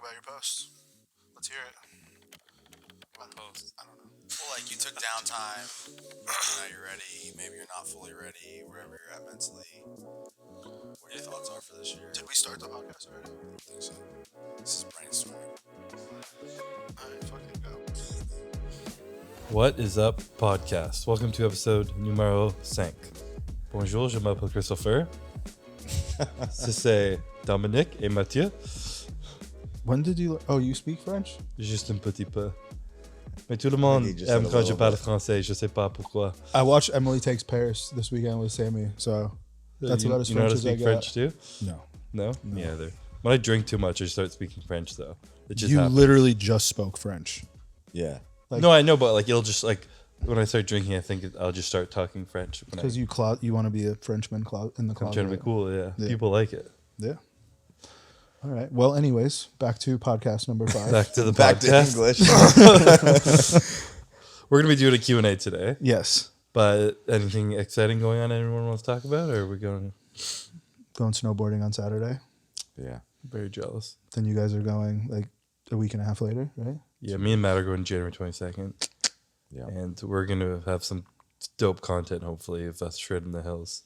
about your post. Let's hear it. What post? I don't know. Well, like you took downtime. Now you're ready. Maybe you're not fully ready. Wherever you're at mentally. What your thoughts are for this year? Did we start the podcast already? I don't think so. This is brainstorming. Alright, fucking go. What is up, podcast? Welcome to episode numéro 5. Bonjour, je m'appelle Christopher. C'est Dominique et Mathieu. When did you... Oh, you speak French? Juste un petit peu. Mais tout le monde aime quand je parle français. Je sais pas pourquoi. I watched Emily Takes Paris this weekend with Sammy, so that's about as you know how French to as I speak got. French too? No. No? Me either. When I drink too much, I start speaking French though. It just You happens. literally just spoke French. Yeah. Like, No, I know, but like it'll just like when I start drinking, I think I'll just start talking French. because you want to be a Frenchman in the I'm closet. trying to be cool. Yeah. Yeah. People like it. Yeah. All right. Well, anyways, back to podcast number 5. Back to the Back to podcast. English. We're gonna be doing a Q&A today. Yes. But anything exciting going on anyone wants to talk about, or are we going? Going snowboarding on Saturday. Yeah. Very jealous. Then you guys are going like a week and a half later, right? Yeah, me and Matt are going January 22nd, Yeah. and we're gonna have some dope content, hopefully, of us shredding the hills.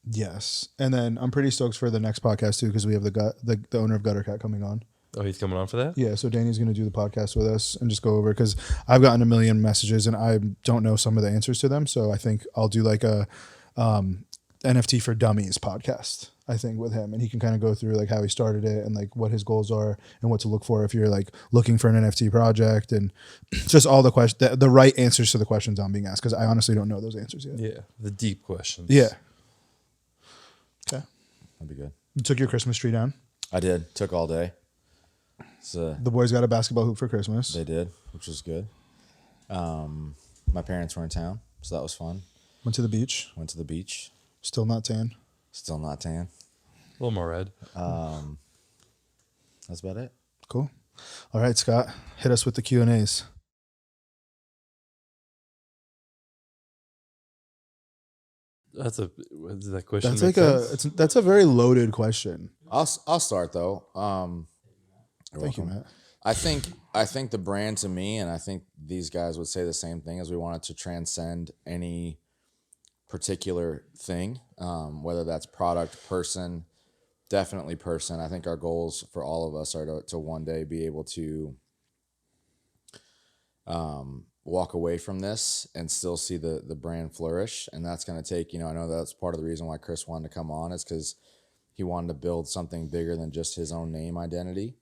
Yes. And then I'm pretty stoked for the next podcast too, because we have the owner of Gutter Cat coming on. Oh, he's coming on for that? Yeah, so Danny's going to do the podcast with us and just go over, because I've gotten a million messages and I don't know some of the answers to them. So I think I'll do like a NFT for Dummies podcast, I think, with him. And he can kind of go through like how he started it and like what his goals are and what to look for if you're like looking for an NFT project, and just all the questions, the right answers to the questions I'm being asked, because I honestly don't know those answers yet. Yeah, the deep questions. Yeah. Okay. That'd be good. You took your Christmas tree down. I did. Took all day. So The boys got a basketball hoop for Christmas. they did, which was good. My parents were in town, so that was fun. Went to the beach. Went to the beach. Still not tan. Still not tan. A little more red. That's about it. Cool. All right, Scott, hit us with the Q&As. Is that question? That's make like sense? that's a very loaded question. I'll start though. Thank you, Matt. I think the brand to me, and I think these guys would say the same thing, is we want it to transcend any particular thing, whether that's product, person, definitely person. I think our goals for all of us are to one day be able to walk away from this and still see the brand flourish. And that's going to take, I know that's part of the reason why Chris wanted to come on, is because he wanted to build something bigger than just his own name identity.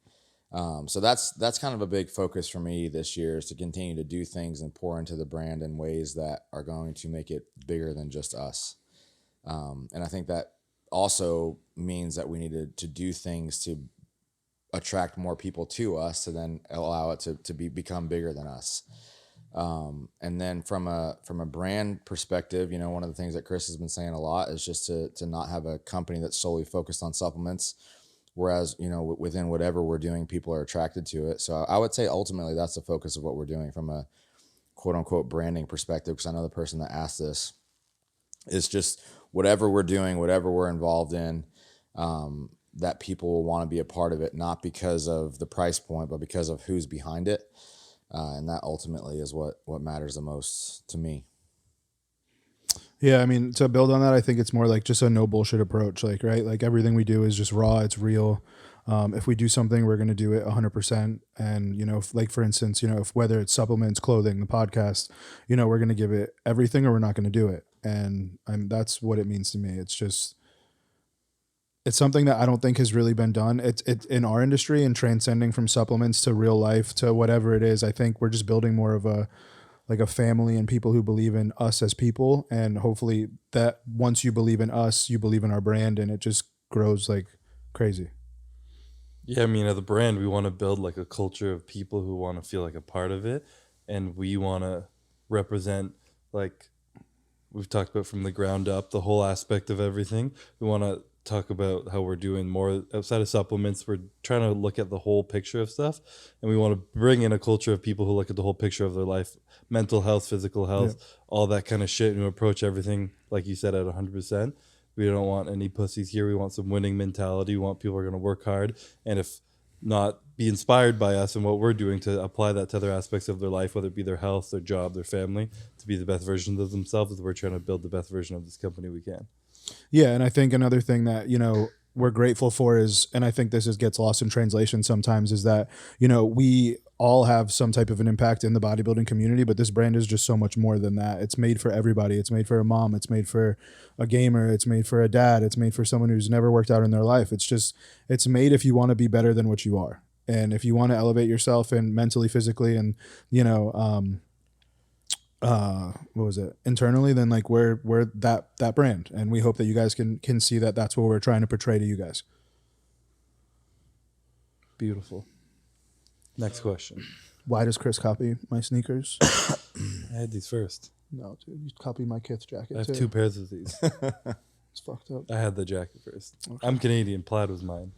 So that's kind of a big focus for me this year, is to continue to do things and pour into the brand in ways that are going to make it bigger than just us. And I think that also means that we need to do things to attract more people to us, to then allow it to become bigger than us. And then from a brand perspective, one of the things that Chris has been saying a lot is just to not have a company that's solely focused on supplements. Whereas, within whatever we're doing, people are attracted to it. So I would say ultimately that's the focus of what we're doing from a quote unquote branding perspective. Because I know the person that asked this is just whatever we're doing, whatever we're involved in, that people will want to be a part of it, not because of the price point, but because of who's behind it. And that ultimately is what matters the most to me. Yeah, I mean, to build on that, I think it's more like just a no bullshit approach. Like, right? Like everything we do is just raw. It's real. If we do something, we're going to do it 100%. And, like for instance, if whether it's supplements, clothing, the podcast, we're going to give it everything or we're not going to do it. And that's what it means to me. It's something that I don't think has really been done. It's in our industry, and transcending from supplements to real life to whatever it is. I think we're just building more of a family and people who believe in us as people. And hopefully that once you believe in us, you believe in our brand, and it just grows like crazy. Yeah, I mean, as a brand, we want to build like a culture of people who want to feel like a part of it, and we want to represent, like we've talked about, from the ground up, the whole aspect of everything. We want to talk about how we're doing more outside of supplements. We're trying to look at the whole picture of stuff, and we want to bring in a culture of people who look at the whole picture of their life, mental health, physical health, all that kind of shit, and approach everything, like you said, at 100%. We don't want any pussies here. We want some winning mentality. We want people who are going to work hard. And if not be inspired by us and what we're doing to apply that to other aspects of their life, whether it be their health, their job, their family, to be the best versions of themselves. We're trying to build the best version of this company we can. Yeah, and I think another thing that, we're grateful for is, and I think this gets lost in translation sometimes, is that, we all have some type of an impact in the bodybuilding community, but this brand is just so much more than that. It's made for everybody. It's made for a mom. It's made for a gamer. It's made for a dad. It's made for someone who's never worked out in their life. It's made if you want to be better than what you are. And if you want to elevate yourself and mentally, physically, and, internally, then like we're that brand, and we hope that you guys can see that that's what we're trying to portray to you guys. Beautiful. Next question. Why does Chris copy my sneakers? I had these first. No, dude, you copied my Kith jacket. I have too. 2 pairs of these. It's fucked up. I had the jacket first. Okay. I'm Canadian. Plaid was mine.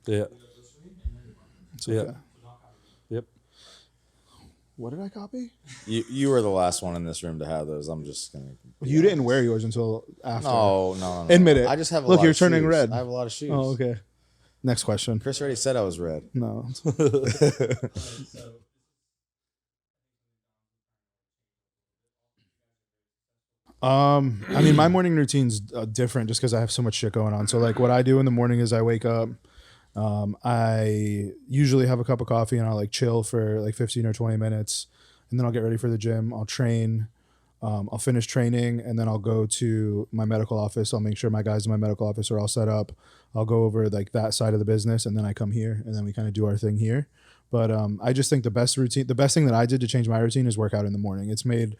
Yeah. It's Yeah. okay. Yep. What did I copy? You were the last one in this room to have those. I'm just gonna. You didn't wear yours until after. No. Admit it. I just have a Look, lot you're of turning shoes. red. I have a lot of shoes. Oh, okay. Next question. Chris already said I was red. No. I mean, my morning routine's different just because I have so much shit going on. So like what I do in the morning is I wake up, I usually have a cup of coffee and I'll like chill for like 15 or 20 minutes, and then I'll get ready for the gym. I'll train. I'll finish training, and then I'll go to my medical office. I'll make sure my guys in my medical office are all set up. I'll go over like that side of the business, and then I come here, and then we kind of do our thing here. But I just think the best thing that I did to change my routine is work out in the morning. It's made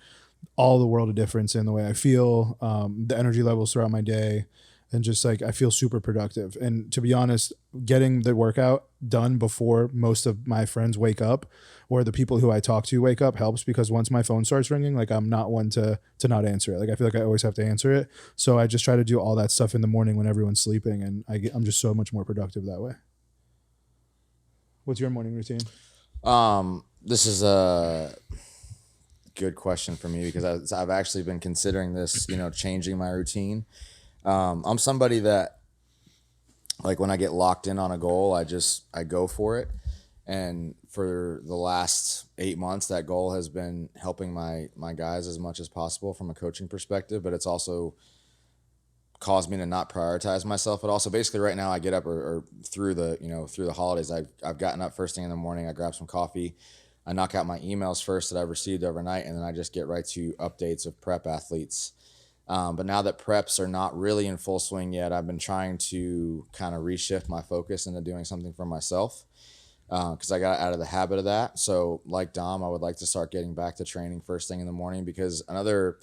all the world of difference in the way I feel, the energy levels throughout my day, and just like I feel super productive. And to be honest, getting the workout done before most of my friends wake up or the people who I talk to wake up helps, because once my phone starts ringing, like I'm not one to not answer it. Like I feel like I always have to answer it. So I just try to do all that stuff in the morning when everyone's sleeping, and I'm just so much more productive that way. What's your morning routine? This is a good question for me because I've actually been considering this, changing my routine. I'm somebody that, like, when I get locked in on a goal, I go for it. And for the last 8 months, that goal has been helping my guys as much as possible from a coaching perspective, but it's also caused me to not prioritize myself at all. So basically right now I get up or through the holidays, I've gotten up first thing in the morning, I grab some coffee, I knock out my emails first that I've received overnight, and then I just get right to updates of prep athletes. But now that preps are not really in full swing yet, I've been trying to kind of reshift my focus into doing something for myself because I got out of the habit of that. So like Dom, I would like to start getting back to training first thing in the morning, because another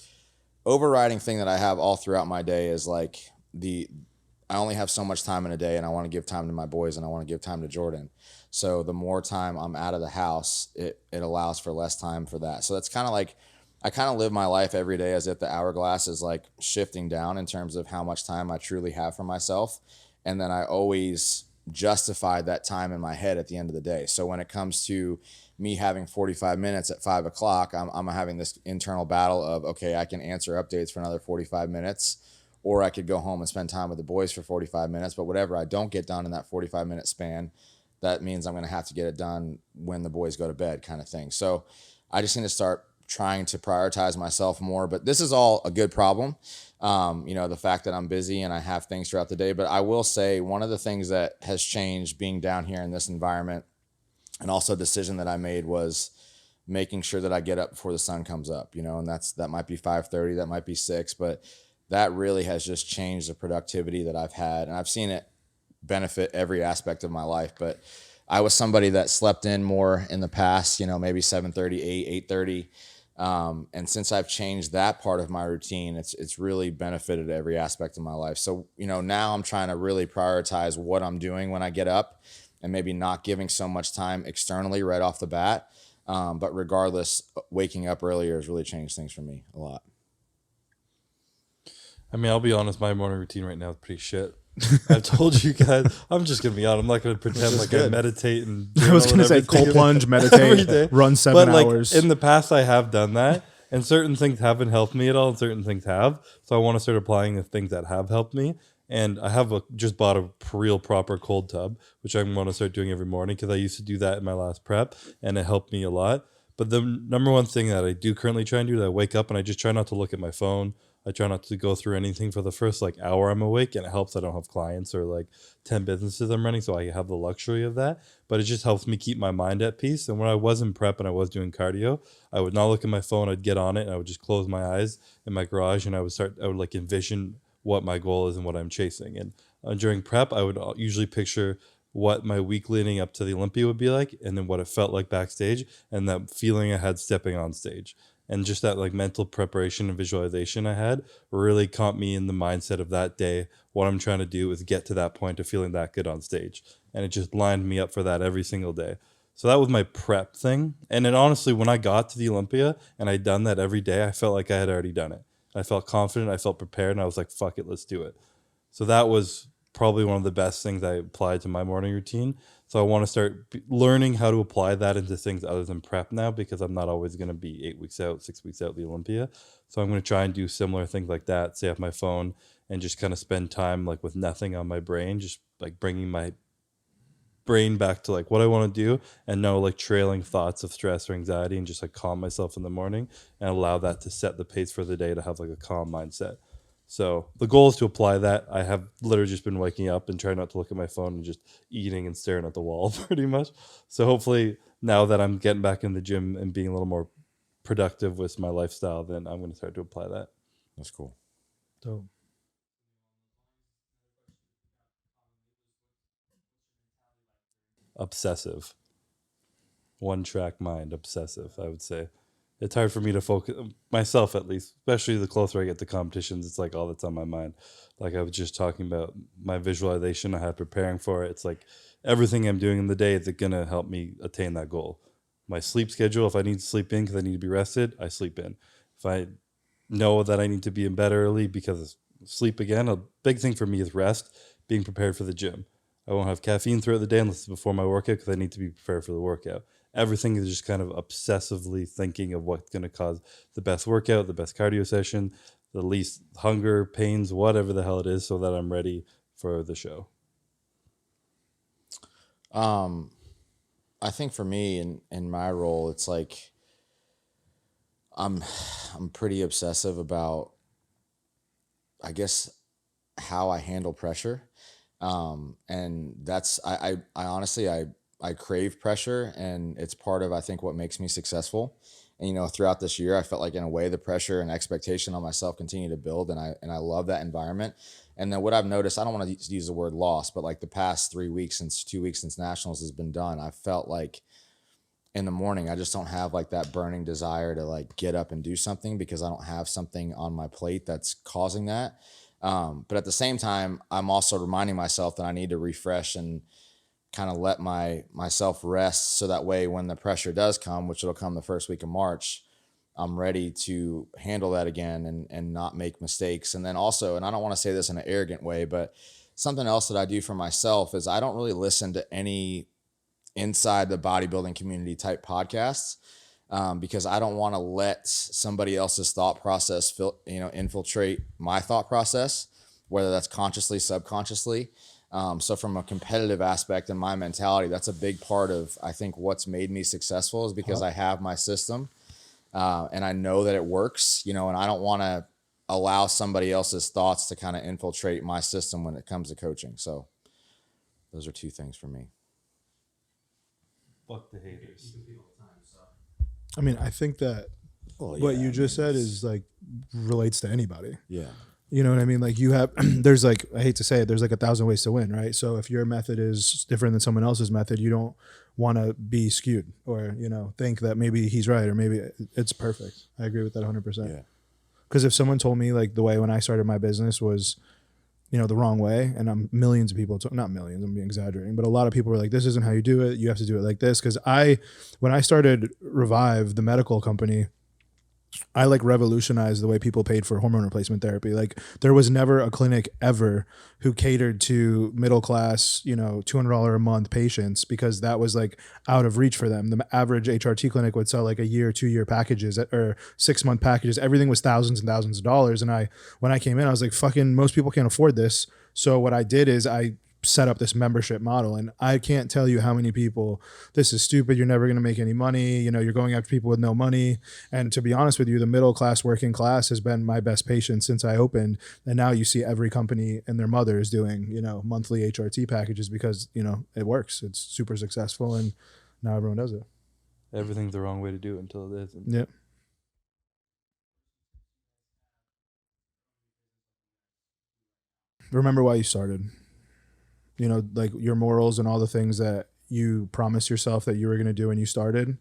overriding thing that I have all throughout my day is like I only have so much time in a day, and I want to give time to my boys, and I want to give time to Jordan. So the more time I'm out of the house, it allows for less time for that. So that's kind of like, I kind of live my life every day as if the hourglass is like shifting down in terms of how much time I truly have for myself. And then I always justify that time in my head at the end of the day. So when it comes to me having 45 minutes at 5 o'clock, I'm having this internal battle of, okay, I can answer updates for another 45 minutes, or I could go home and spend time with the boys for 45 minutes. But whatever I don't get done in that 45-minute span, that means I'm going to have to get it done when the boys go to bed, kind of thing. So I just need to start trying to prioritize myself more. But this is all a good problem. The fact that I'm busy and I have things throughout the day. But I will say one of the things that has changed being down here in this environment, and also a decision that I made, was making sure that I get up before the sun comes up, and that might be 5:30, that might be 6, but that really has just changed the productivity that I've had. And I've seen it benefit every aspect of my life. But I was somebody that slept in more in the past, maybe 7:30, 8:30. And since I've changed that part of my routine, it's really benefited every aspect of my life. So, now I'm trying to really prioritize what I'm doing when I get up, and maybe not giving so much time externally right off the bat. But regardless, waking up earlier has really changed things for me a lot. I mean, I'll be honest, my morning routine right now is pretty shit. I've told you guys, I'm just going to be honest. I'm not going to pretend like I meditate and I was going to say cold plunge, meditate, run 7 hours. In the past, I have done that, and certain things haven't helped me at all, and certain things have. So I want to start applying the things that have helped me. And I have just bought a real proper cold tub, which I'm going to start doing every morning because I used to do that in my last prep, and it helped me a lot. But the number one thing that I do currently try and do is I wake up and I just try not to look at my phone. I try not to go through anything for the first like hour I'm awake, and it helps I don't have clients or like 10 businesses I'm running, so I have the luxury of that. But it just helps me keep my mind at peace. And when I was in prep and I was doing cardio, I would not look at my phone. I'd get on it and I would just close my eyes in my garage, and I would like envision what my goal is and what I'm chasing. And during prep, I would usually picture what my week leading up to the Olympia would be like, and then what it felt like backstage, and that feeling I had stepping on stage. And just that like mental preparation and visualization I had really caught me in the mindset of that day. What I'm trying to do is get to that point of feeling that good on stage. And it just lined me up for that every single day. So that was my prep thing. And then honestly, when I got to the Olympia and I'd done that every day, I felt like I had already done it. I felt confident, I felt prepared, and I was like, fuck it, let's do it. So that was probably one of the best things I applied to my morning routine. So I want to start learning how to apply that into things other than prep now, because I'm not always going to be 8 weeks out, 6 weeks out the Olympia. So I'm going to try and do similar things like that, stay off my phone and just kind of spend time like with nothing on my brain, just like bringing my brain back to like what I want to do and no like trailing thoughts of stress or anxiety, and just like calm myself in the morning and allow that to set the pace for the day to have like a calm mindset. So the goal is to apply that. I have literally just been waking up and trying not to look at my phone and just eating and staring at the wall pretty much. So hopefully now that I'm getting back in the gym and being a little more productive with my lifestyle, then I'm going to start to apply that. That's cool. Dope. Obsessive. One track mind, obsessive, I would say. It's hard for me to focus, myself at least, especially the closer I get to competitions. It's like all that's on my mind. Like I was just talking about my visualization I had preparing for it. It's like everything I'm doing in the day is going to help me attain that goal. My sleep schedule, if I need to sleep in because I need to be rested, I sleep in. If I know that I need to be in bed early because of sleep again, a big thing for me is rest, being prepared for the gym. I won't have caffeine throughout the day unless it's before my workout because I need to be prepared for the workout. Everything is just kind of obsessively thinking of what's going to cause the best workout, the best cardio session, the least hunger, pains, whatever the hell it is, so that I'm ready for the show. I think for me in my role, it's like I'm pretty obsessive about, I guess, how I handle pressure. And that's, I honestly, I crave pressure, and it's part of, I think, what makes me successful. And, you know, throughout this year, I felt like in a way the pressure and expectation on myself continue to build. And I love that environment. And then what I've noticed, I don't want to use the word loss, but like the past 2 weeks since nationals has been done, I felt like in the morning, I just don't have like that burning desire to like get up and do something because I don't have something on my plate that's causing that. But at the same time, I'm also reminding myself that I need to refresh and kind of let myself rest, so that way when the pressure does come, which it'll come the first week of March, I'm ready to handle that again and not make mistakes. And then also, and I don't want to say this in an arrogant way, but something else that I do for myself is I don't really listen to any inside the bodybuilding community type podcasts, because I don't want to let somebody else's thought process infiltrate my thought process, whether that's consciously, subconsciously. So from a competitive aspect and my mentality, that's a big part of, I think, what's made me successful, is because I have my system, and I know that it works, and I don't want to allow somebody else's thoughts to kind of infiltrate my system when it comes to coaching. So those are two things for me. Fuck the haters. I mean, I think that what you just said is like relates to anybody. Yeah. You know what I mean? Like you have, there's like, I hate to say it, there's like 1,000 ways to win, right? So if your method is different than someone else's method, you don't want to be skewed or, think that maybe he's right or maybe it's perfect. I agree with that 100%. Yeah. Because if someone told me like the way when I started my business was, the wrong way, and millions of people, not millions, I'm being exaggerating, but a lot of people were like, this isn't how you do it. You have to do it like this. Because when I started Revive, the medical company, I like revolutionized the way people paid for hormone replacement therapy. Like there was never a clinic ever who catered to middle class, you know, $200 a month patients because that was like out of reach for them. The average HRT clinic would sell like a year, 2 year packages or 6 month packages. Everything was thousands and thousands of dollars. And when I came in, I was like, fucking most people can't afford this. So what I did is I set up this membership model, and I can't tell you how many people, this is stupid, you're never going to make any money, you know, you're going after people with no money. And to be honest with you, the middle class, working class has been my best patient since I opened. And now you see every company and their mother is doing, you know, monthly HRT packages because, you know, it works, it's super successful, and now everyone does it. Everything's the wrong way to do it until it isn't. Yeah. Remember why you started. You know, like your morals and all the things that you promised yourself that you were going to do when you started.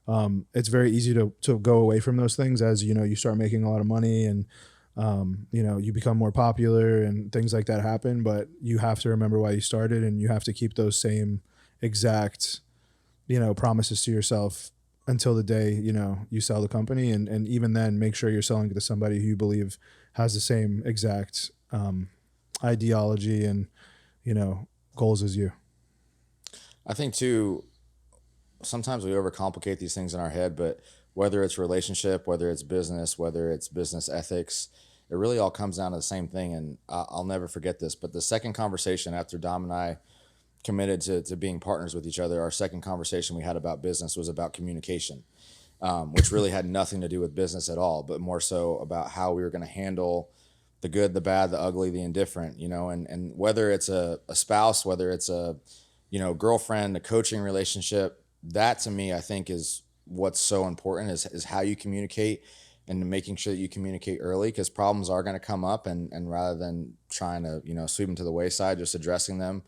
It's very easy to go away from those things as, you know, you start making a lot of money and, you know, you become more popular and things like that happen. But you have to remember why you started, and you have to keep those same exact, you know, promises to yourself until the day, you know, you sell the company. And even then, make sure you're selling it to somebody who you believe has the same exact ideology and, you know, goals as you. I think too, sometimes we overcomplicate these things in our head, but whether it's relationship, whether it's business, whether it's business ethics, it really all comes down to the same thing. And I'll never forget this, but the second conversation after Dom and I committed to being partners with each other, our second conversation we had about business was about communication, which really had nothing to do with business at all, but more so about how we were going to handle the good, the bad, the ugly, the indifferent, you know, and whether it's a spouse, whether it's a, you know, girlfriend, a coaching relationship, that to me, I think is what's so important is how you communicate, and making sure that you communicate early, because problems are going to come up, and rather than trying to, you know, sweep them to the wayside, just addressing them,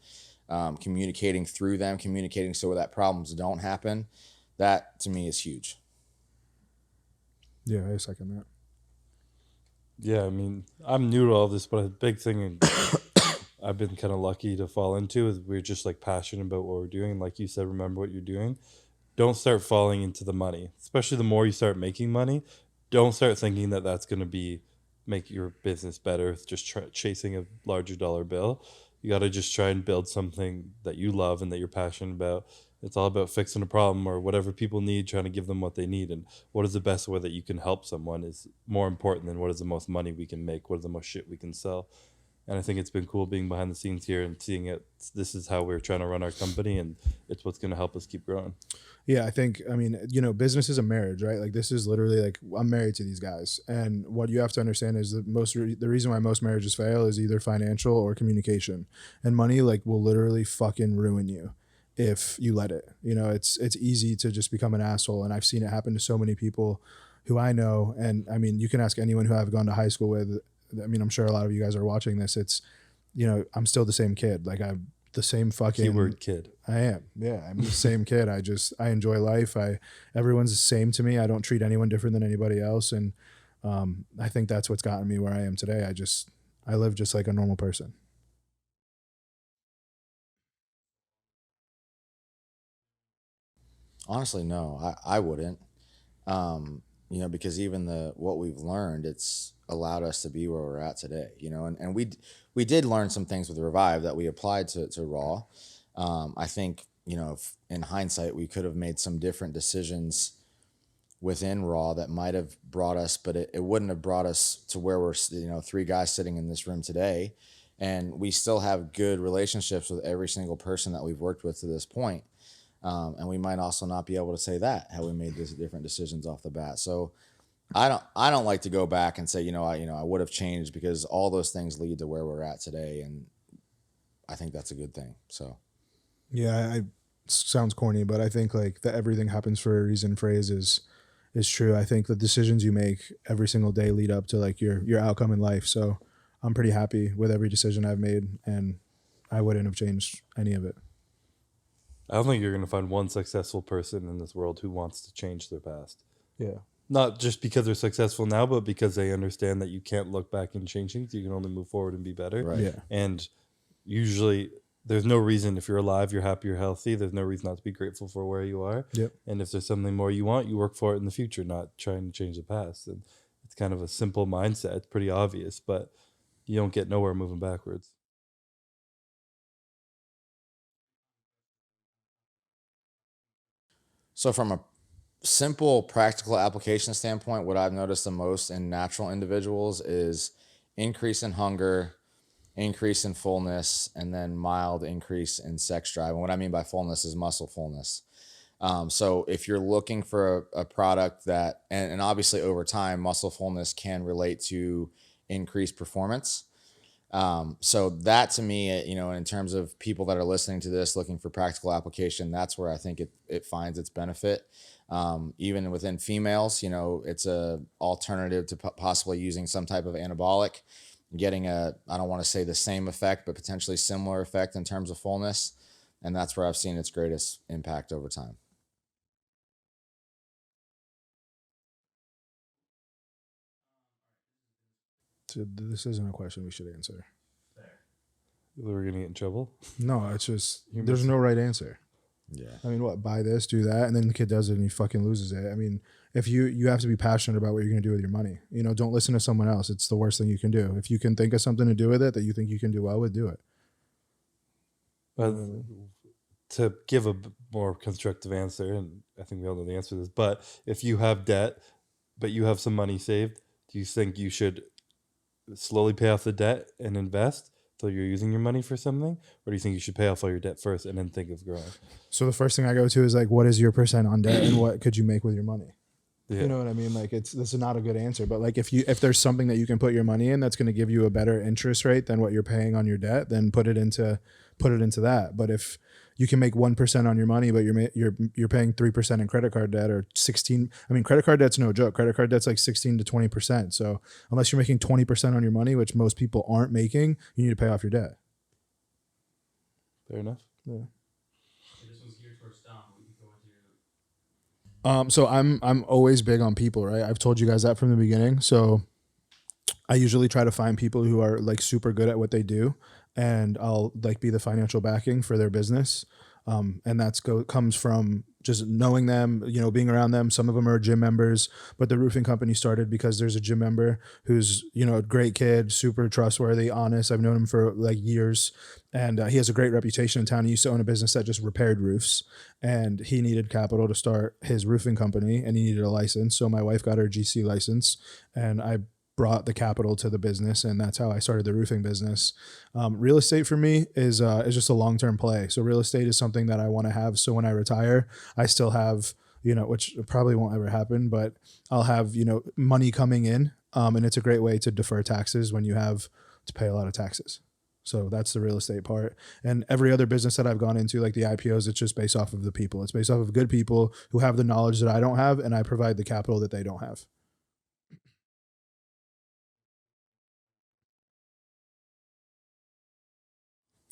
communicating through them, communicating so that problems don't happen. That to me is huge. Yeah, I second that. Yeah, I mean, I'm new to all this, but a big thing I've been kind of lucky to fall into is we're just like passionate about what we're doing. Like you said, remember what you're doing. Don't start falling into the money, especially the more you start making money. Don't start thinking that that's going to make your business better with just chasing a larger dollar bill. You got to just try and build something that you love and that you're passionate about. It's all about fixing a problem or whatever people need, trying to give them what they need. And what is the best way that you can help someone is more important than what is the most money we can make, what is the most shit we can sell. And I think it's been cool being behind the scenes here and seeing it. This is how we're trying to run our company, and it's what's going to help us keep growing. Yeah, I mean, you know, business is a marriage, right? Like this is literally like, I'm married to these guys. And what you have to understand is that the reason why most marriages fail is either financial or communication. And money like will literally fucking ruin you if you let it. You know, it's easy to just become an asshole. And I've seen it happen to so many people who I know. And I mean, you can ask anyone who I've gone to high school with. I mean, I'm sure a lot of you guys are watching this. It's, you know, I'm still the same kid. Like I'm the same fucking keyword kid. I am. Yeah. I'm the same kid. I enjoy life. Everyone's the same to me. I don't treat anyone different than anybody else. And I think that's what's gotten me where I am today. I live just like a normal person. Honestly, no, I wouldn't. You know, because even what we've learned, it's allowed us to be where we're at today. You know, and we did learn some things with Revive that we applied to Raw. I think, you know, in hindsight, we could have made some different decisions within Raw that might have brought us, but it wouldn't have brought us to where we're, you know, three guys sitting in this room today. And we still have good relationships with every single person that we've worked with to this point. And we might also not be able to say that had we made these different decisions off the bat. So I don't like to go back and say, I would have changed, because all those things lead to where we're at today. And I think that's a good thing. So, yeah, sounds corny, but I think like the everything happens for a reason phrase is true. I think the decisions you make every single day lead up to like your outcome in life. So I'm pretty happy with every decision I've made, and I wouldn't have changed any of it. I don't think you're going to find one successful person in this world who wants to change their past. Yeah. Not just because they're successful now, but because they understand that you can't look back and change things. You can only move forward and be better. Right. Yeah. And usually there's no reason, if you're alive, you're happy, you're healthy, there's no reason not to be grateful for where you are. Yep. And if there's something more you want, you work for it in the future, not trying to change the past. And it's kind of a simple mindset. It's pretty obvious, but you don't get nowhere moving backwards. So from a simple practical application standpoint, what I've noticed the most in natural individuals is increase in hunger, increase in fullness, and then mild increase in sex drive. And what I mean by fullness is muscle fullness. So if you're looking for a product that, and obviously over time, muscle fullness can relate to increased performance. So that to me, in terms of people that are listening to this, looking for practical application, that's where I think it finds its benefit. Even within females, it's a alternative to possibly using some type of anabolic, getting I don't want to say the same effect, but potentially similar effect in terms of fullness. And that's where I've seen its greatest impact over time. So this isn't a question we should answer. We're going to get in trouble. No, it's just there's no right answer. Yeah. I mean, what, buy this, do that, and then the kid does it and he fucking loses it. I mean, if you have to be passionate about what you're going to do with your money. Don't listen to someone else. It's the worst thing you can do. If you can think of something to do with it that you think you can do well with, do it. But to give a more constructive answer, and I think we all know the answer to this, but if you have debt, but you have some money saved, do you think you should slowly pay off the debt and invest so you're using your money for something? Or do you think you should pay off all your debt first and then think of growing? So the first thing I go to is like, what is your percent on debt and what could you make with your money? Yeah. You know what I mean? Like this is not a good answer, but like if there's something that you can put your money in that's going to give you a better interest rate than what you're paying on your debt, then put it into that. But if you can make 1% on your money, but you're paying 3% in credit card debt or 16. I mean, credit card debt's no joke. Credit card debt's like 16 to 20%. So unless you're making 20% on your money, which most people aren't making, you need to pay off your debt. Fair enough. Yeah. This one's geared towards Dom. We can go into. So I'm always big on people, right? I've told you guys that from the beginning. So I usually try to find people who are like super good at what they do, and I'll like be the financial backing for their business. And comes from just knowing them, being around them. Some of them are gym members, but the roofing company started because there's a gym member who's, a great kid, super trustworthy, honest. I've known him for like years, and he has a great reputation in town. He used to own a business that just repaired roofs, and he needed capital to start his roofing company, and he needed a license. So my wife got her GC license, and I brought the capital to the business, and that's how I started the roofing business. Real estate for me is just a long-term play. So real estate is something that I want to have. So when I retire, I still have, which probably won't ever happen, but I'll have, money coming in. And it's a great way to defer taxes when you have to pay a lot of taxes. So that's the real estate part. And every other business that I've gone into, like the IPOs, it's just based off of the people. It's based off of good people who have the knowledge that I don't have, and I provide the capital that they don't have.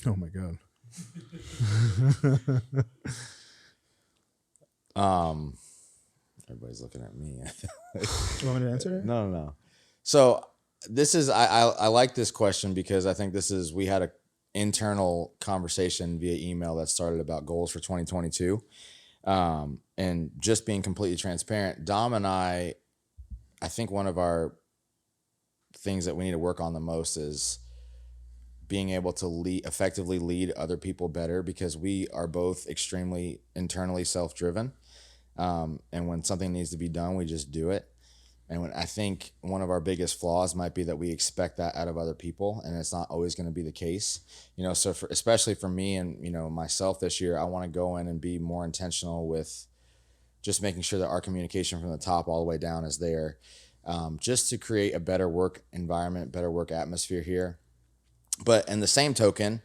Oh my God. Everybody's looking at me. You want me to answer it? No. So this is, I like this question because I think we had a internal conversation via email that started about goals for 2022. And just being completely transparent, Dom and I think one of our things that we need to work on the most is being able to effectively lead other people better, because we are both extremely internally self-driven. And when something needs to be done, we just do it. And I think one of our biggest flaws might be that we expect that out of other people, and it's not always going to be the case. So especially for me and, myself this year, I want to go in and be more intentional with just making sure that our communication from the top all the way down is there, just to create a better work environment, better work atmosphere here. But in the same token,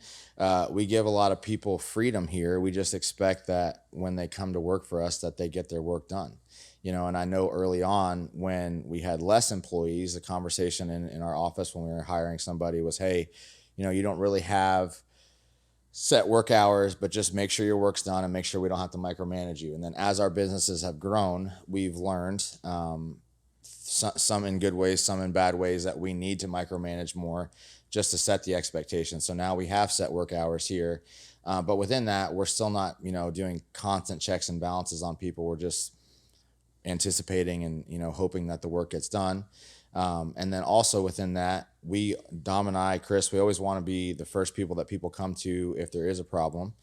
we give a lot of people freedom here. We just expect that when they come to work for us, that they get their work done. And I know early on when we had less employees, the conversation in our office when we were hiring somebody was, hey, you don't really have set work hours, but just make sure your work's done and make sure we don't have to micromanage you. And then as our businesses have grown, we've learned, some in good ways, some in bad ways, that we need to micromanage more. just to set the expectation. So now we have set work hours here. But within that, we're still not, doing constant checks and balances on people. We're just anticipating and, hoping that the work gets done. And then also within that, Dom and I, Chris, we always want to be the first people that people come to if there is a problem.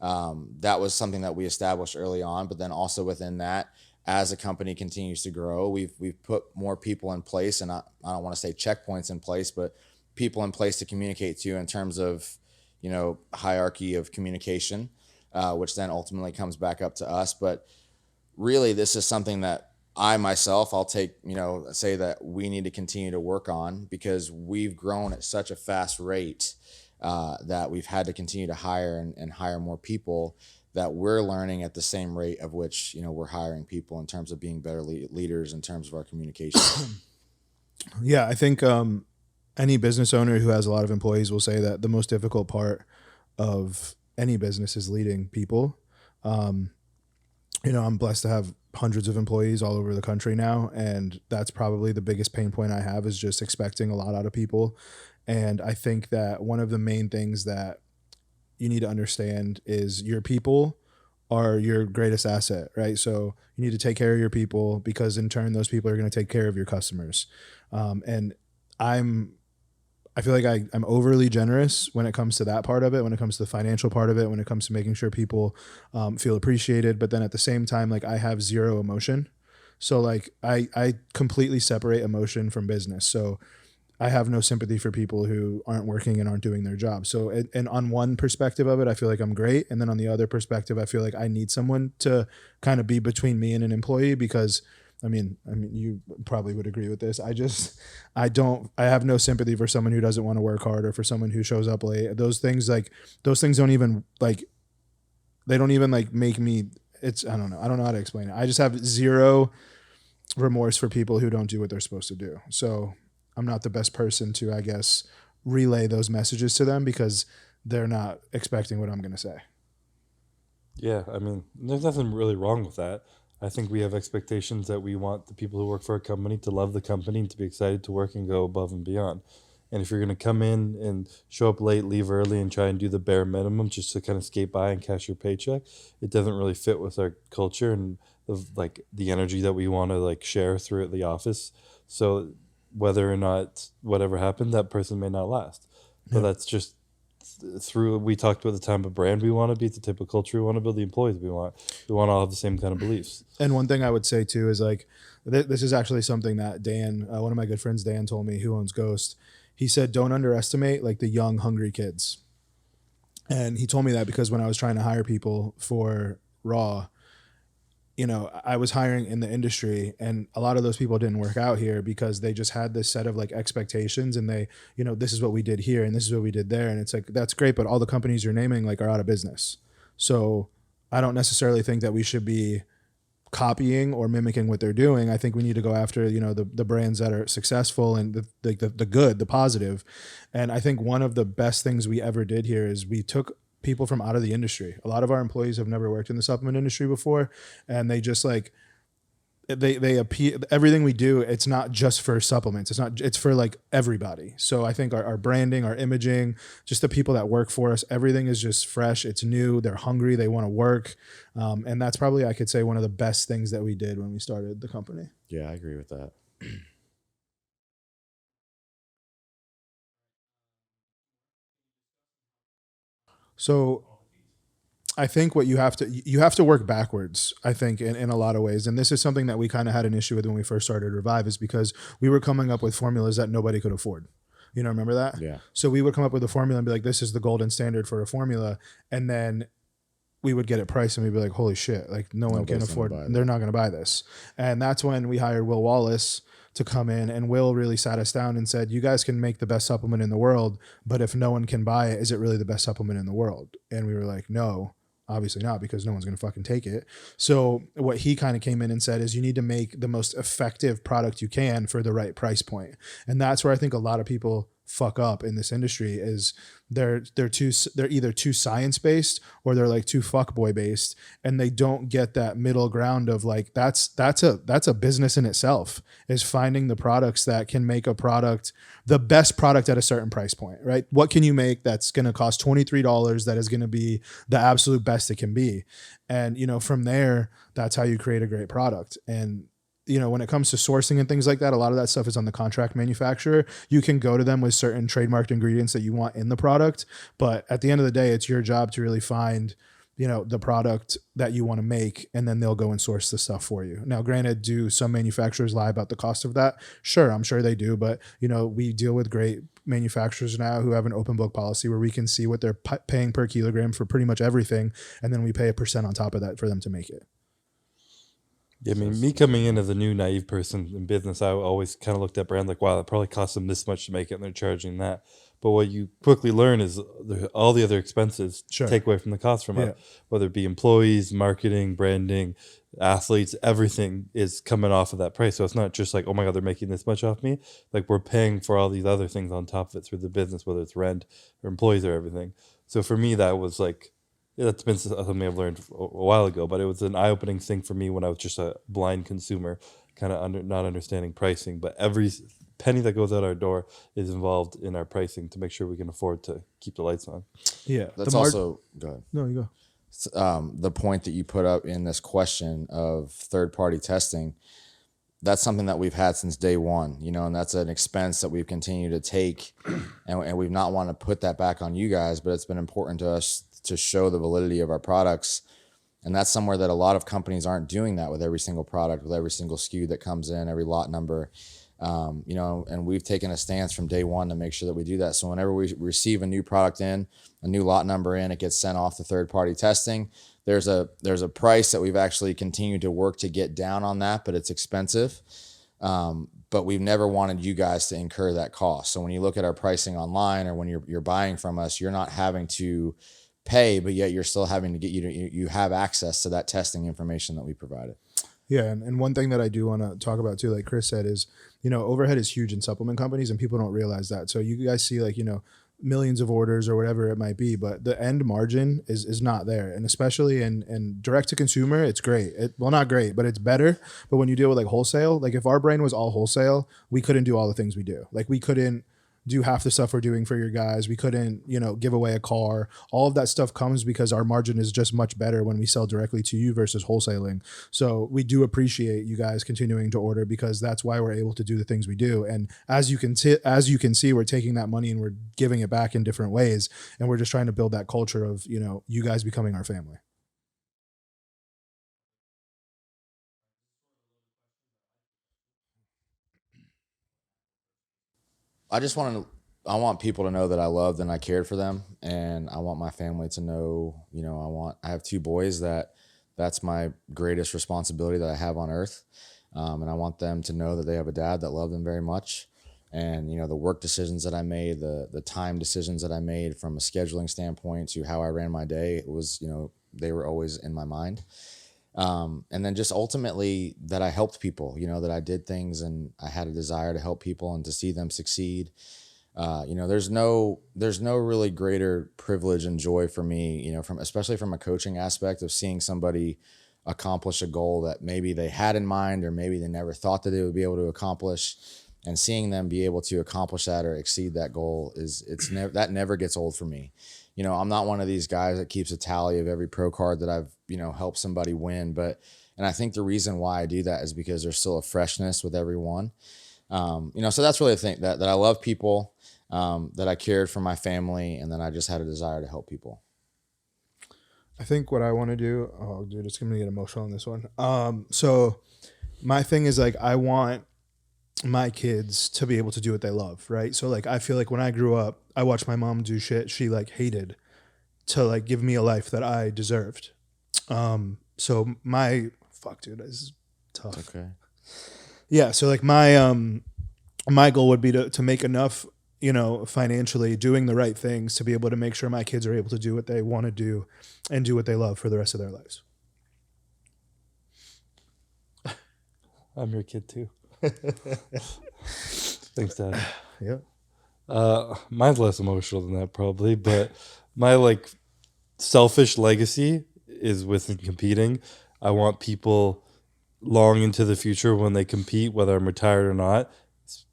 That was something that we established early on, but then also within that, as a company continues to grow, we've put more people in place, and I don't want to say checkpoints in place, but people in place to communicate to in terms of, hierarchy of communication, which then ultimately comes back up to us. But really, this is something that I'll take, say that we need to continue to work on, because we've grown at such a fast rate that we've had to continue to hire and hire more people, that we're learning at the same rate of which, we're hiring people in terms of being better leaders in terms of our communication. Yeah, I think any business owner who has a lot of employees will say that the most difficult part of any business is leading people. I'm blessed to have hundreds of employees all over the country now, and that's probably the biggest pain point I have, is just expecting a lot out of people. And I think that one of the main things that you need to understand is your people are your greatest asset, right? So you need to take care of your people, because in turn, those people are going to take care of your customers. And I feel like I'm overly generous when it comes to that part of it, when it comes to the financial part of it, when it comes to making sure people feel appreciated. But then at the same time, like, I have zero emotion. So like I completely separate emotion from business. So I have no sympathy for people who aren't working and aren't doing their job. So, and on one perspective of it, I feel like I'm great. And then on the other perspective, I feel like I need someone to kind of be between me and an employee, because I mean, you probably would agree with this. I have no sympathy for someone who doesn't want to work hard, or for someone who shows up late. Those things don't even make me, I don't know. I don't know how to explain it. I just have zero remorse for people who don't do what they're supposed to do. So I'm not the best person to, I guess, relay those messages to them, because they're not expecting what I'm going to say. Yeah, I mean, there's nothing really wrong with that. I think we have expectations that we want the people who work for our company to love the company and to be excited to work and go above and beyond. And if you're going to come in and show up late, leave early, and try and do the bare minimum just to kind of skate by and cash your paycheck, it doesn't really fit with our culture and the energy that we want to share throughout the office. So whether or not whatever happened, that person may not last. But that's just we talked about the type of brand we want to be, the type of culture we want to build, the employees we want to all have the same kind of beliefs. And one thing I would say too is this is actually something that Dan, one of my good friends, Dan, told me, who owns Ghost. He said, don't underestimate the young, hungry kids. And he told me that because when I was trying to hire people for Raw, I was hiring in the industry, and a lot of those people didn't work out here because they just had this set of expectations, and they, this is what we did here and this is what we did there. And it's that's great, but all the companies you're naming are out of business. So I don't necessarily think that we should be copying or mimicking what they're doing. I think we need to go after, the brands that are successful and the good, the positive. And I think one of the best things we ever did here is we took people from out of the industry. A lot of our employees have never worked in the supplement industry before, and they just they appeal. Everything we do, it's not just for supplements. It's for everybody. So I think our branding, our imaging, just the people that work for us, everything is just fresh. It's new. They're hungry. They want to work. And that's probably, I could say, one of the best things that we did when we started the company. Yeah, I agree with that. So I think what you have to work backwards, I think, in a lot of ways. And this is something that we kind of had an issue with when we first started Revive, is because we were coming up with formulas that nobody could afford. Remember that? Yeah. So we would come up with a formula and be like, this is the golden standard for a formula. And then we would get it priced and we'd be like, holy shit, no one can afford, they're not going to buy this. And that's when we hired Will Wallace to come in, and Will really sat us down and said, you guys can make the best supplement in the world, but if no one can buy it, is it really the best supplement in the world? And we were like, no, obviously not, because no one's going to fucking take it. So what he kind of came in and said is, you need to make the most effective product you can for the right price point. And that's where I think a lot of people fuck up in this industry is they're either too science based or they're like too fuckboy based, and they don't get that middle ground of like that's a business in itself, is finding the products that can make a product the best product at a certain price point, right? What can you make that's going to cost $23 that is going to be the absolute best it can be? And, you know, from there, that's how you create a great product. And, you know, when it comes to sourcing and things like that, a lot of that stuff is on the contract manufacturer. You can go to them with certain trademarked ingredients that you want in the product, but at the end of the day, it's your job to really find, you know, the product that you want to make, and then they'll go and source the stuff for you. Now, granted, do some manufacturers lie about the cost of that? Sure, I'm sure they do, but, you know, we deal with great manufacturers now who have an open book policy where we can see what they're paying per kilogram for pretty much everything, and then we pay a percent on top of that for them to make it. Yeah, I mean, me coming in as a new naive person in business, I always kind of looked at brands like, wow, it probably costs them this much to make it, and they're charging that. But what you quickly learn is all the other expenses take away from the cost from it, whether it be employees, marketing, branding, athletes, everything is coming off of that price. So it's not just like, oh my God, they're making this much off me. Like, we're paying for all these other things on top of it through the business, whether it's rent or employees or everything. So for me, that was like, that's been something I've learned a while ago, but it was an eye-opening thing for me when I was just a blind consumer, kind of not understanding pricing. But every penny that goes out our door is involved in our pricing to make sure we can afford to keep the lights on. Yeah. That's also go ahead. No, you go. The point that you put up in this question of third-party testing, that's something that we've had since day one, you know, and that's an expense that we've continued to take, and we've not want to put that back on you guys, but it's been important to us to show the validity of our products. And that's somewhere that a lot of companies aren't doing that with every single product, with every single SKU that comes in, every lot number, you know, and we've taken a stance from day one to make sure that we do that. So whenever we receive a new product in, a new lot number in, it gets sent off to third-party testing. There's a price that we've actually continued to work to get down on that, but it's expensive. But we've never wanted you guys to incur that cost. So when you look at our pricing online, or when you're buying from us, you're not having to pay, but yet you're still having to you have access to that testing information that we provided. Yeah, and one thing that I do want to talk about too, like Chris said, is, you know, overhead is huge in supplement companies, and people don't realize that. So you guys see, like, you know, millions of orders or whatever it might be, but the end margin is not there. And especially in direct to consumer, it's great. Well, not great, but it's better. But when you deal with like wholesale, like if our brain was all wholesale, we couldn't do all the things we do. Like we couldn't do half the stuff we're doing for your guys. We couldn't, you know, give away a car. All of that stuff comes because our margin is just much better when we sell directly to you versus wholesaling. So we do appreciate you guys continuing to order, because that's why we're able to do the things we do. And as you can see, we're taking that money and we're giving it back in different ways. And we're just trying to build that culture of, you know, you guys becoming our family. I want people to know that I loved and I cared for them, and I want my family to know, you know, I have two boys that's my greatest responsibility that I have on earth. And I want them to know that they have a dad that loved them very much. And, you know, the work decisions that I made, the time decisions that I made from a scheduling standpoint to how I ran my day, it was, you know, they were always in my mind. And then just ultimately that I helped people, you know, that I did things and I had a desire to help people and to see them succeed. You know, there's no really greater privilege and joy for me, you know, especially from a coaching aspect, of seeing somebody accomplish a goal that maybe they had in mind, or maybe they never thought that they would be able to accomplish, and seeing them be able to accomplish that or exceed that goal that never gets old for me. You know, I'm not one of these guys that keeps a tally of every pro card that I've, you know, helped somebody win. And I think the reason why I do that is because there's still a freshness with every one. You know, so that's really the thing, that I love people, that I cared for my family, and then I just had a desire to help people. I think what I want to do, oh dude, it's going to get emotional on this one. So my thing is, like, I want my kids to be able to do what they love, right? So like I feel like when I grew up, I watched my mom do shit she like hated to like give me a life that I deserved. So fuck dude, this is tough. Okay. Yeah, so like my goal would be to make enough, you know, financially, doing the right things to be able to make sure my kids are able to do what they want to do and do what they love for the rest of their lives. I'm your kid too. Thanks, Dad. Yeah. Mine's less emotional than that probably, but my like selfish legacy is within competing. I want people long into the future when they compete, whether I'm retired or not,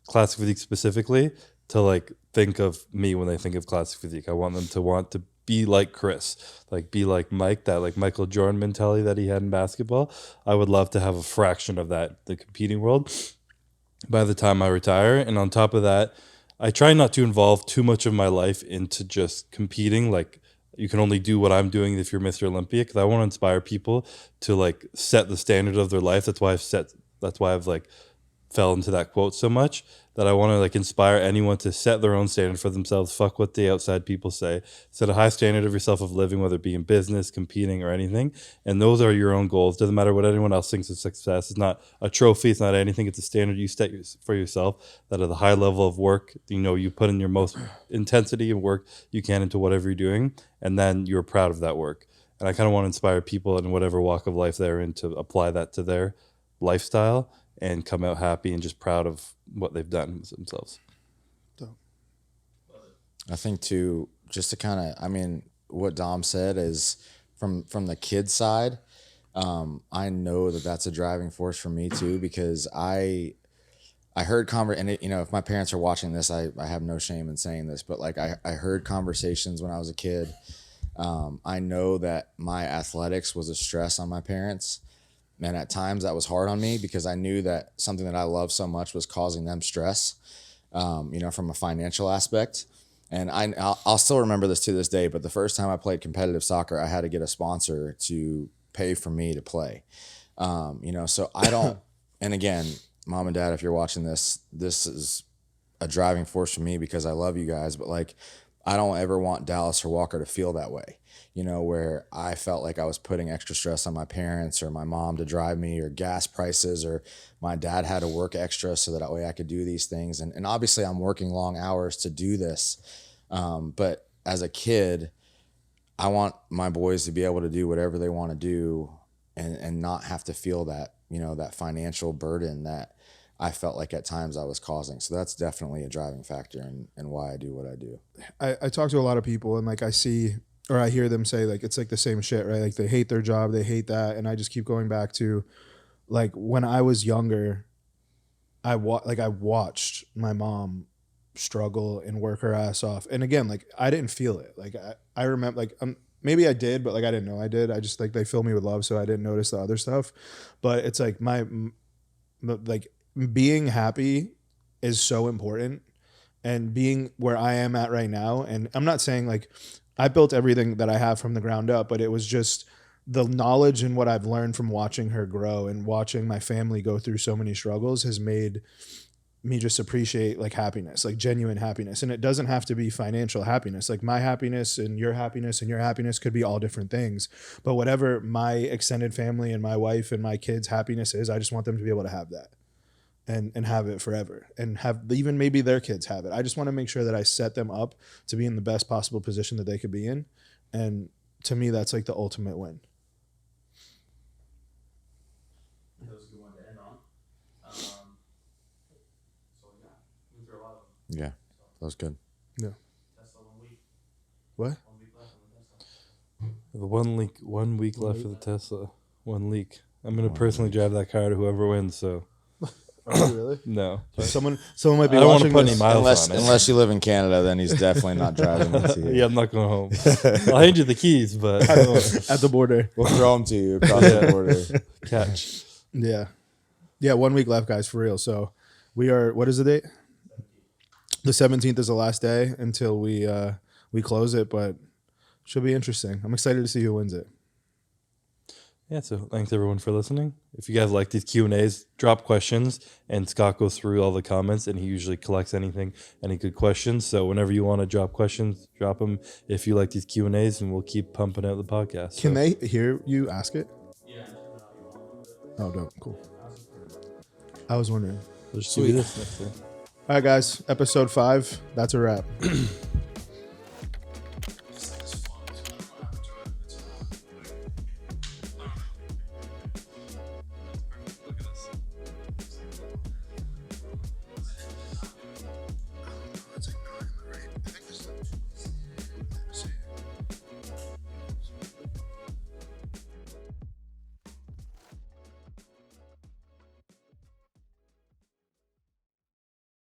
classic physique specifically, to like think of me when they think of classic physique. I want them to want to be like Chris, like be like Mike, that like Michael Jordan mentality that he had in basketball. I would love to have a fraction of that, the competing world, by the time I retire. And on top of that, I try not to involve too much of my life into just competing. Like you can only do what I'm doing if you're Mr. Olympia, because I want to inspire people to like set the standard of their life. That's why I've like fell into that quote so much, that I want to like inspire anyone to set their own standard for themselves. Fuck what the outside people say. Set a high standard of yourself of living, whether it be in business, competing, or anything. And those are your own goals. Doesn't matter what anyone else thinks of success. It's not a trophy. It's not anything. It's a standard you set for yourself, that at the high level of work, you put in your most intensity of work you can into whatever you're doing, and then you're proud of that work. And I kind of want to inspire people in whatever walk of life they're in to apply that to their lifestyle and come out happy and just proud of what they've done with themselves. I think too, just to kind of, I mean, what Dom said is from the kid side. I know that that's a driving force for me too, because I heard and if my parents are watching this, I have no shame in saying this, but like I heard conversations when I was a kid. I know that my athletics was a stress on my parents. And at times that was hard on me, because I knew that something that I love so much was causing them stress, from a financial aspect. And I'll still remember this to this day, but the first time I played competitive soccer, I had to get a sponsor to pay for me to play. So I don't, and again, Mom and Dad, if you're watching this is a driving force for me, because I love you guys, but like, I don't ever want Dallas or Walker to feel that way, where I felt like I was putting extra stress on my parents or my mom to drive me, or gas prices, or my dad had to work extra so that way I could do these things. And obviously I'm working long hours to do this. But as a kid, I want my boys to be able to do whatever they want to do and not have to feel that, that financial burden that I felt like at times I was causing. So that's definitely a driving factor and why I do what I do. I talk to a lot of people, and like I see, or I hear them say like it's like the same shit, right? Like they hate their job, they hate that, and I just keep going back to like when I was younger, I watched my mom struggle and work her ass off, and again, like I didn't feel it. Like I remember, like maybe I did, but like I didn't know I did. I just like they filled me with love, so I didn't notice the other stuff. But it's like like being happy is so important, and being where I am at right now. And I'm not saying like I built everything that I have from the ground up, but it was just the knowledge and what I've learned from watching her grow and watching my family go through so many struggles has made me just appreciate like happiness, like genuine happiness. And it doesn't have to be financial happiness. Like my happiness and your happiness could be all different things, but whatever my extended family and my wife and my kids' happiness is, I just want them to be able to have that. And have it forever, and have even maybe their kids have it. I just want to make sure that I set them up to be in the best possible position that they could be in. And to me, that's like the ultimate win. That was a good one to end on. So yeah, we threw a lot of them. Yeah, that was good. Yeah. Tesla 1 week. What? 1 week left on the Tesla. The 1 week left for the Tesla. 1 leak. I'm gonna personally drive that car to whoever wins. So. Are you really? No. Someone might be I don't want to watching put this. any miles on it. Unless you live in Canada, then he's definitely not driving with you. Yeah, I'm not going home. I'll hand you the keys, but At the border. We'll throw them to you across the border. catch. Yeah. 1 week left, guys, for real. So we are, what is the date? The 17th is the last day until we close it, but should be interesting. I'm excited to see who wins it. Yeah, so thanks everyone for listening. If you guys like these Q&As, drop questions, and Scott goes through all the comments, and he usually collects any good questions. So whenever you want to drop questions, drop them if you like these Q&As, and we'll keep pumping out the podcast. Can they hear you ask it? Yeah, and turn it out you want. Oh, dope. Cool. I was wondering. We'll just do this next time. All right, guys. Episode 5. That's a wrap.